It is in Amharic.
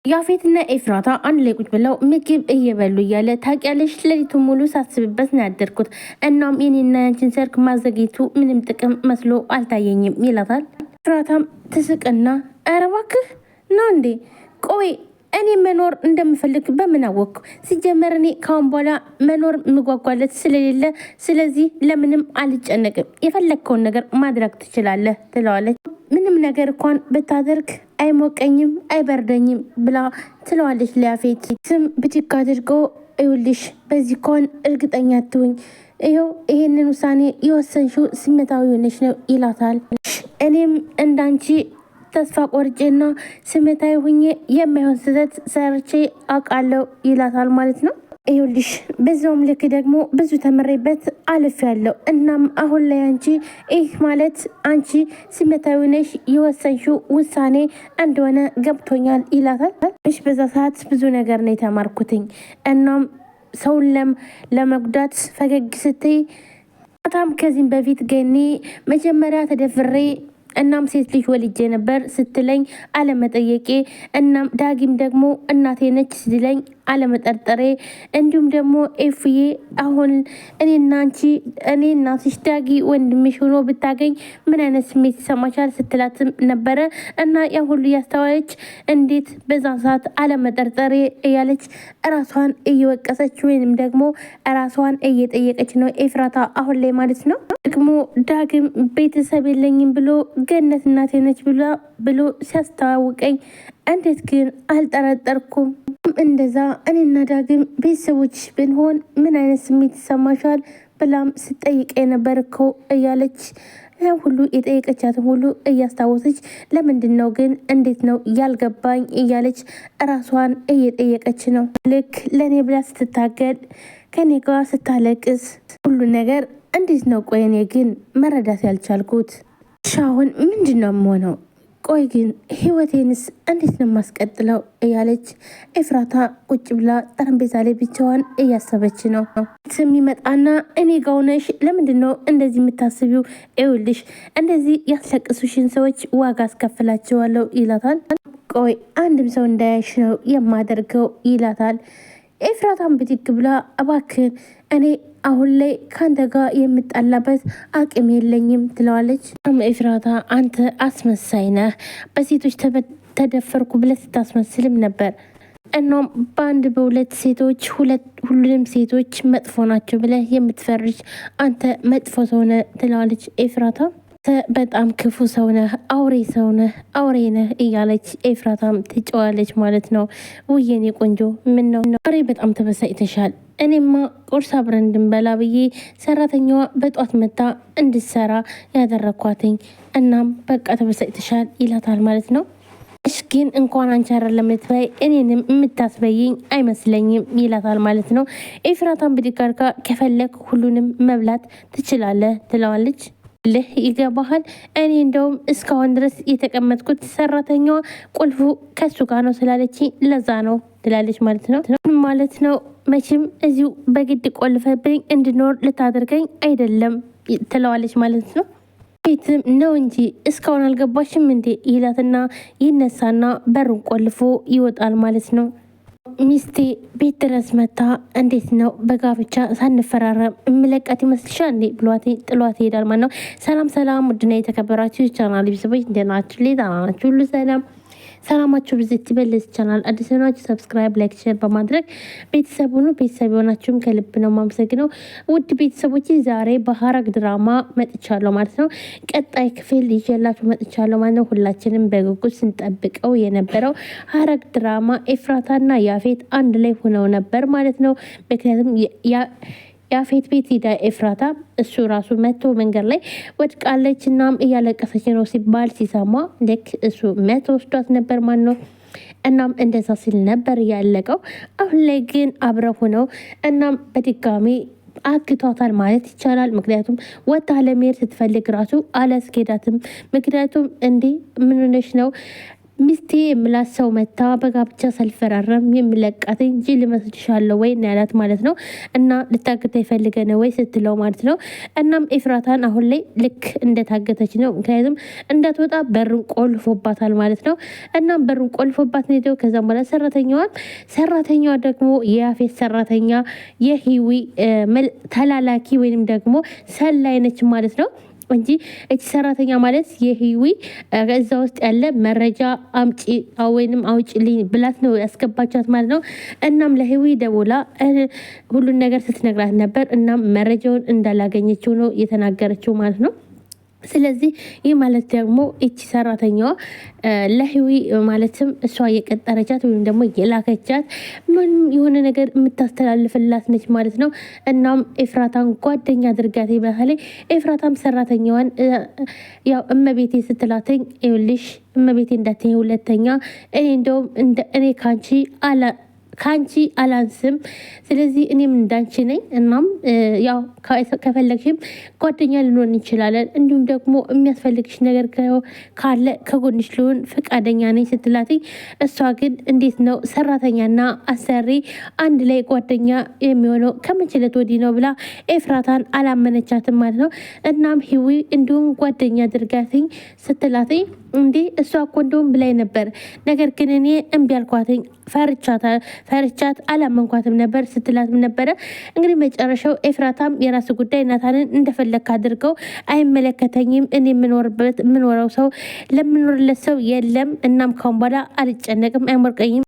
ያፌትና ኤፍራታ አንድ ላይ ቁጭ ብለው ምግብ እየበሉ እያለ ታውቂያለሽ፣ ሌሊቱን ሙሉ ሳስብበት ነው ያደርኩት። እናም የኔና ያንቺን ሰርግ ማዘግየቱ ምንም ጥቅም መስሎ አልታየኝም ይላታል። ኤፍራታም ትስቅና ኧረ እባክህ ነው እንዴ? ቆይ እኔ መኖር እንደምፈልግ በምን አወቅኩ? ሲጀመር እኔ ካሁን በኋላ መኖር ምጓጓለት ስለሌለ፣ ስለዚህ ለምንም አልጨነቅም። የፈለግከውን ነገር ማድረግ ትችላለህ ትለዋለች። ምንም ነገር እንኳን ብታደርግ አይሞቀኝም አይበርደኝም ብላ ትለዋለች ለያፌት። ስም ብድግ አድርጎ ይኸውልሽ፣ በዚህ እንኳን እርግጠኛ አትሁኝ፣ ይኸው ይሄንን ውሳኔ የወሰንሽው ስሜታዊ ሆነሽ ነው ይላታል። እኔም እንዳንቺ ተስፋ ቆርጬና ስሜታዊ ሁኜ የማይሆን ስህተት ሰርቼ አውቃለሁ ይላታል ማለት ነው። ይኸውልሽ በዛውም ልክ ደግሞ ብዙ ተመሬበት አልፍ ያለው። እናም አሁን ላይ አንቺ ይህ ማለት አንቺ ስሜታዊ ነሽ የወሰንሽው ውሳኔ እንደሆነ ገብቶኛል ይላታል። እሽ በዛ ሰዓት ብዙ ነገር ነው የተማርኩትኝ። እናም ሰውን ለመጉዳት ፈገግ ስትይ በጣም ከዚህም በፊት ገኒ መጀመሪያ ተደፍሬ እናም ሴት ልጅ ወልጄ ነበር ስትለኝ አለመጠየቄ፣ እናም ዳጊም ደግሞ እናቴ ነች ስትለኝ አለመጠርጠሬ፣ እንዲሁም ደግሞ ኤፍዬ አሁን እኔና አንቺ እኔ እናትሽ ዳጊ ወንድምሽ ሆኖ ብታገኝ ምን አይነት ስሜት ይሰማሻል ስትላትም ነበረ። እና ያን ሁሉ እያስተዋለች እንዴት በዛ ሰዓት አለመጠርጠሬ እያለች እራሷን እየወቀሰች ወይንም ደግሞ እራሷን እየጠየቀች ነው ኤፍራታ አሁን ላይ ማለት ነው። ደግሞ ዳግም ቤተሰብ የለኝም ብሎ ገነት እናቴ ነች ብሎ ሲያስተዋውቀኝ እንዴት ግን አልጠረጠርኩም። እንደዛ እኔና ዳግም ቤተሰቦች ብንሆን ምን አይነት ስሜት ይሰማሻል ብላም ስጠይቀ ነበር እኮ እያለች ያን ሁሉ የጠየቀቻትን ሁሉ እያስታወሰች ለምንድን ነው ግን እንዴት ነው ያልገባኝ እያለች እራሷን እየጠየቀች ነው። ልክ ለእኔ ብላ ስትታገል ከኔ ጋር ስታለቅስ ሁሉ ነገር እንዴት ነው? ቆይ እኔ ግን መረዳት ያልቻልኩት ሻሁን ምንድን ነው የምሆነው? ቆይ ግን ህይወቴንስ እንዴት ነው የማስቀጥለው? እያለች ኤፍራታ ቁጭ ብላ ጠረጴዛ ላይ ብቻዋን እያሰበች ነው። ስም ይመጣና እኔ ጋውነሽ ለምንድን ነው እንደዚህ የምታስቢው? ይኸውልሽ እንደዚህ ያስለቅሱሽን ሰዎች ዋጋ አስከፍላቸዋለሁ ይላታል። ቆይ አንድም ሰው እንዳያሽ ነው የማደርገው ይላታል። ኤፍራታን ብድግ ብላ እባክን እኔ አሁን ላይ ከአንተ ጋር የምጣላበት አቅም የለኝም ትለዋለች። ኤፍራታ አንተ አስመሳይ ነህ፣ በሴቶች ተደፈርኩ ብለህ ስታስመስልም ነበር። እናም በአንድ በሁለት ሴቶች ሁሉንም ሴቶች መጥፎ ናቸው ብለህ የምትፈርጅ አንተ መጥፎ ሰው ነህ ትለዋለች ኤፍራታ። በጣም ክፉ ሰው ነህ፣ አውሬ ሰው ነህ፣ አውሬ ነህ እያለች ኤፍራታም ትጨዋለች ማለት ነው። ውየኔ ቆንጆ ምን ነው ዛሬ በጣም ተበሳጭተሻል? እኔማ ቁርስ አብረን እንድንበላ ብዬ ሰራተኛዋ በጧት መታ እንድሰራ ያደረኳትኝ። እናም በቃ ተበሳጭተሻል ይላታል ማለት ነው። እሽ ግን እንኳን አንቺ አይደለም ልትበይ እኔንም የምታስበይኝ አይመስለኝም ይላታል ማለት ነው። ኤፍራታን ብድግ አድርጋ ከፈለግ ሁሉንም መብላት ትችላለህ ትለዋለች። ልህ ይገባሃል፣ እኔ እንደውም እስካሁን ድረስ የተቀመጥኩት ሰራተኛዋ ቁልፉ ከሱ ጋር ነው ስላለች ለዛ ነው ትላለች ማለት ነው። ማለት ነው መቼም እዚሁ በግድ ቆልፈብኝ እንድኖር ልታደርገኝ አይደለም ትለዋለች ማለት ነው። ቤትም ነው እንጂ እስካሁን አልገባሽም እንዴ ይላትና ይነሳና በሩን ቆልፎ ይወጣል ማለት ነው። ሚስቴ ቤት ድረስ መታ እንዴት ነው በጋብቻ ሳንፈራረም እምለቃት ይመስልሻል እንዴ ብሏት ጥሏት ይሄዳል ማለት ነው። ሰላም ሰላም፣ ውድና የተከበራችሁ ቻናል ቤተሰቦች እንደት ናችሁ? ሌላ ናችሁ? ሁሉ ሰላም ሰላማችሁ ብዝት ይበልስ። ቻናል አዲስ ናችሁ ሰብስክራይብ፣ ላይክ፣ ሼር በማድረግ ቤተሰብ ሁኑ። ቤተሰብ የሆናችሁም ከልብ ነው ማመሰግነው። ውድ ቤተሰቦች ዛሬ በሐረግ ድራማ መጥቻለሁ ማለት ነው። ቀጣይ ክፍል ይዤላችሁ መጥቻለሁ ማለት ነው። ሁላችንም በጉጉት ስንጠብቀው የነበረው ሐረግ ድራማ ኤፍራታና ያፌት አንድ ላይ ሆነው ነበር ማለት ነው። ምክንያቱም ያፌት ቤት ሄዳ ኤፍራታ እሱ ራሱ መቶ መንገድ ላይ ወድቃለች። እናም እያለቀሰች ነው ሲባል ሲሰማ ልክ እሱ መቶ ወስዷት ነበር ማለት ነው። እናም እንደዛ ሲል ነበር ያለቀው። አሁን ላይ ግን አብረው ሆነው እናም በድጋሚ አግቷታል ማለት ይቻላል። ምክንያቱም ወታ ለመሄድ ስትፈልግ ራሱ አላስኬዳትም። ምክንያቱም እንዴ ምን ሆነሽ ነው ሚስቴ የምላት ሰው መታ በጋብቻ ሳልፈራረም የምለቃት እንጂ ልመስልሻለሁ ወይ ያላት ማለት ነው። እና ልታገታ ይፈልገ ነው ወይ ስትለው ማለት ነው። እናም ኤፍራታን አሁን ላይ ልክ እንደታገተች ነው። ምክንያቱም እንዳትወጣ በሩን ቆልፎባታል ማለት ነው። እናም በሩን ቆልፎባት ነው ሄደው። ከዛም በኋላ ሰራተኛዋ ደግሞ የያፌት ሰራተኛ የሂዊ ተላላኪ ወይንም ደግሞ ሰላይ ነች ማለት ነው እንጂ እቺ ሰራተኛ ማለት የሂዊ እዛ ውስጥ ያለ መረጃ አምጪ ወይንም አውጪልኝ ብላት ነው ያስገባቻት ማለት ነው። እናም ለሂዊ ደውላ ሁሉን ነገር ስትነግራት ነበር። እናም መረጃውን እንዳላገኘችው ነው የተናገረችው ማለት ነው። ስለዚህ ይህ ማለት ደግሞ እቺ ሰራተኛዋ ለሂዊ ማለትም እሷ የቀጠረቻት ወይም ደግሞ የላከቻት ምን የሆነ ነገር የምታስተላልፍላት ነች ማለት ነው። እናም ኤፍራታን ጓደኛ አድርጋት ይባላል። ኤፍራታም ሰራተኛዋን ያው እመቤቴ ስትላተኝ ይኸውልሽ እመቤቴ እንዳትኝ ሁለተኛ እኔ እንደውም እኔ ካንቺ አላንስም። ስለዚህ እኔም እንዳንቺ ነኝ። እናም ያው ከፈለግሽም ጓደኛ ልንሆን እንችላለን። እንዲሁም ደግሞ የሚያስፈልግሽ ነገር ካለ ከጎንሽ ልሆን ፈቃደኛ ነኝ ስትላት፣ እሷ ግን እንዴት ነው ሰራተኛና አሰሪ አንድ ላይ ጓደኛ የሚሆነው ከመችለት ወዲህ ነው ብላ ኤፍራታን አላመነቻትም ማለት ነው። እናም ሂዊ እንዲሁም ጓደኛ አድርጋትኝ ስትላት፣ እንዴ እሷ እኮ እንደውም ብላይ ነበር፣ ነገር ግን እኔ እምቢ አልኳትኝ ፈርቻት አላመንኳትም ነበር ስትላትም ነበረ። እንግዲህ መጨረሻው ኤፍራታም የራስ ጉዳይ ናታንን እንደፈለክ አድርገው አይመለከተኝም፣ እኔ የምኖረው ሰው ለምኖርለት ሰው የለም። እናም ካሁን በኋላ አልጨነቅም፣ አይሞርቀኝም